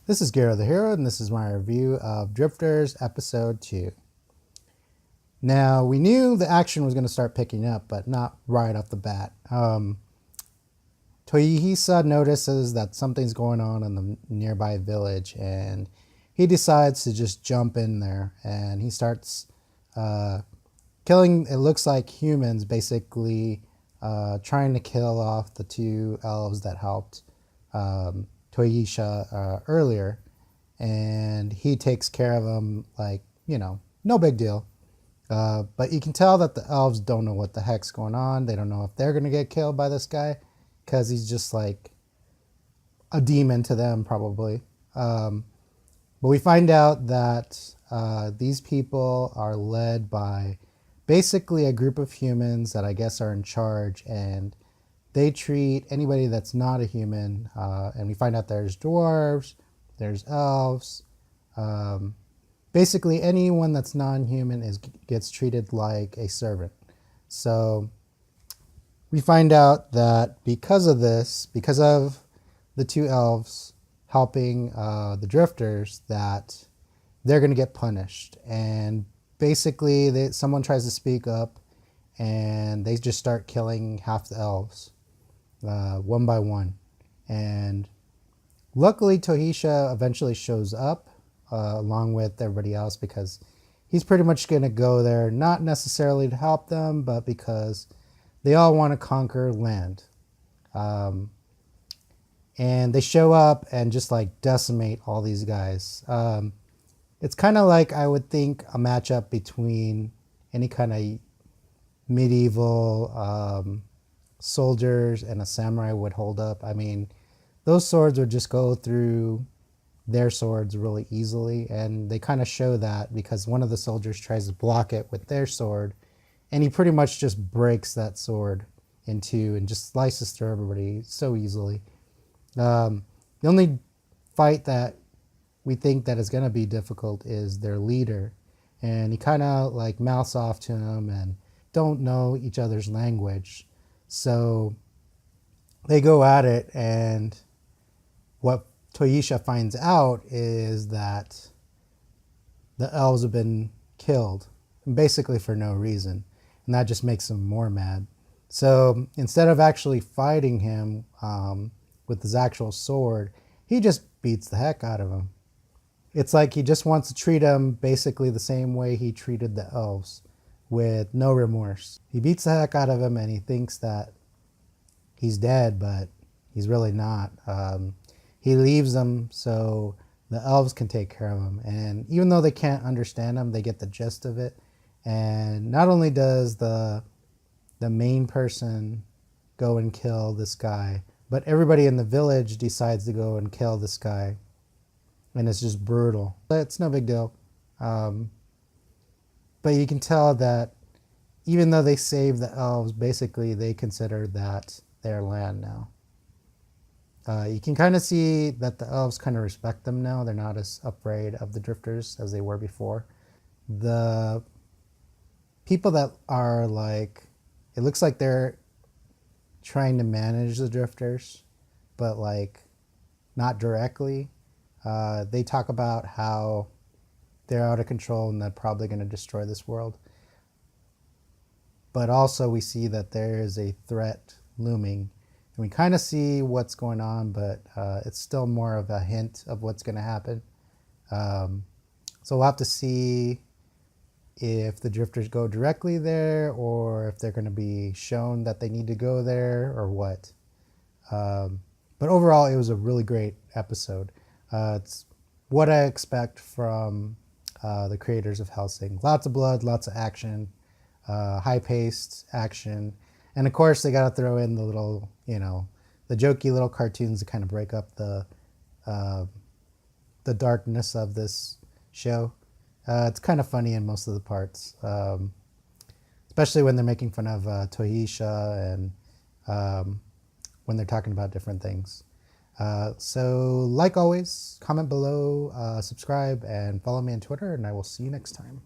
This is GerotheHero, and this is my review of Drifters Episode 2. Now, we knew the action was going to start picking up, but not right off the bat. Toyihisa notices that something's going on in the nearby village, and he decides to just jump in there, and he starts killing, it looks like humans, basically trying to kill off the two elves that helped Toyisha earlier, and he takes care of them like, no big deal. But you can tell that the elves don't know what the heck's going on. They don't know if they're going to get killed by this guy because he's just like a demon to them probably. But we find out that these people are led by basically a group of humans that I guess are in charge, and they treat anybody that's not a human, and we find out there's dwarves, there's elves, basically anyone that's non-human gets treated like a servant. So we find out that because of this, because of the two elves helping the drifters, that they're going to get punished. And basically someone tries to speak up, and they just start killing half the elves. One by one. And luckily Toyisha eventually shows up along with everybody else, because he's pretty much going to go there not necessarily to help them, but because they all want to conquer land. And they show up and just like decimate all these guys. It's kind of like, I would think, a matchup between any kind of medieval soldiers and a samurai would hold up. I mean, those swords would just go through their swords really easily, and they kind of show that because one of the soldiers tries to block it with their sword, and he pretty much just breaks that sword in two and just slices through everybody so easily. The only fight that we think that is going to be difficult is their leader, and he kind of like mouths off to him and don't know each other's language. So they go at it, and what Toyisha finds out is that the elves have been killed, basically for no reason, and that just makes him more mad. So instead of actually fighting him with his actual sword, he just beats the heck out of him. It's like he just wants to treat him basically the same way he treated the elves, with no remorse. He beats the heck out of him, and he thinks that he's dead, but he's really not. He leaves them so the elves can take care of him. And even though they can't understand him, they get the gist of it. And not only does the main person go and kill this guy, but everybody in the village decides to go and kill this guy. And it's just brutal. But it's no big deal. But you can tell that even though they saved the elves, basically they consider that their land now. You can kind of see that the elves kind of respect them now. They're not as afraid of the drifters as they were before. The people that are like, it looks like they're trying to manage the drifters, but like not directly. They talk about how they're out of control and they're probably going to destroy this world. But also we see that there is a threat looming. And we kind of see what's going on, but it's still more of a hint of what's going to happen. So we'll have to see if the drifters go directly there, or if they're going to be shown that they need to go there, or what. But overall, it was a really great episode. It's what I expect from the creators of Hellsing. Lots of blood, lots of action, high-paced action. And of course, they got to throw in the little, the jokey little cartoons to kind of break up the darkness of this show. It's kind of funny in most of the parts, especially when they're making fun of Toyisha and when they're talking about different things. So like always, comment below, subscribe, and follow me on Twitter, and I will see you next time.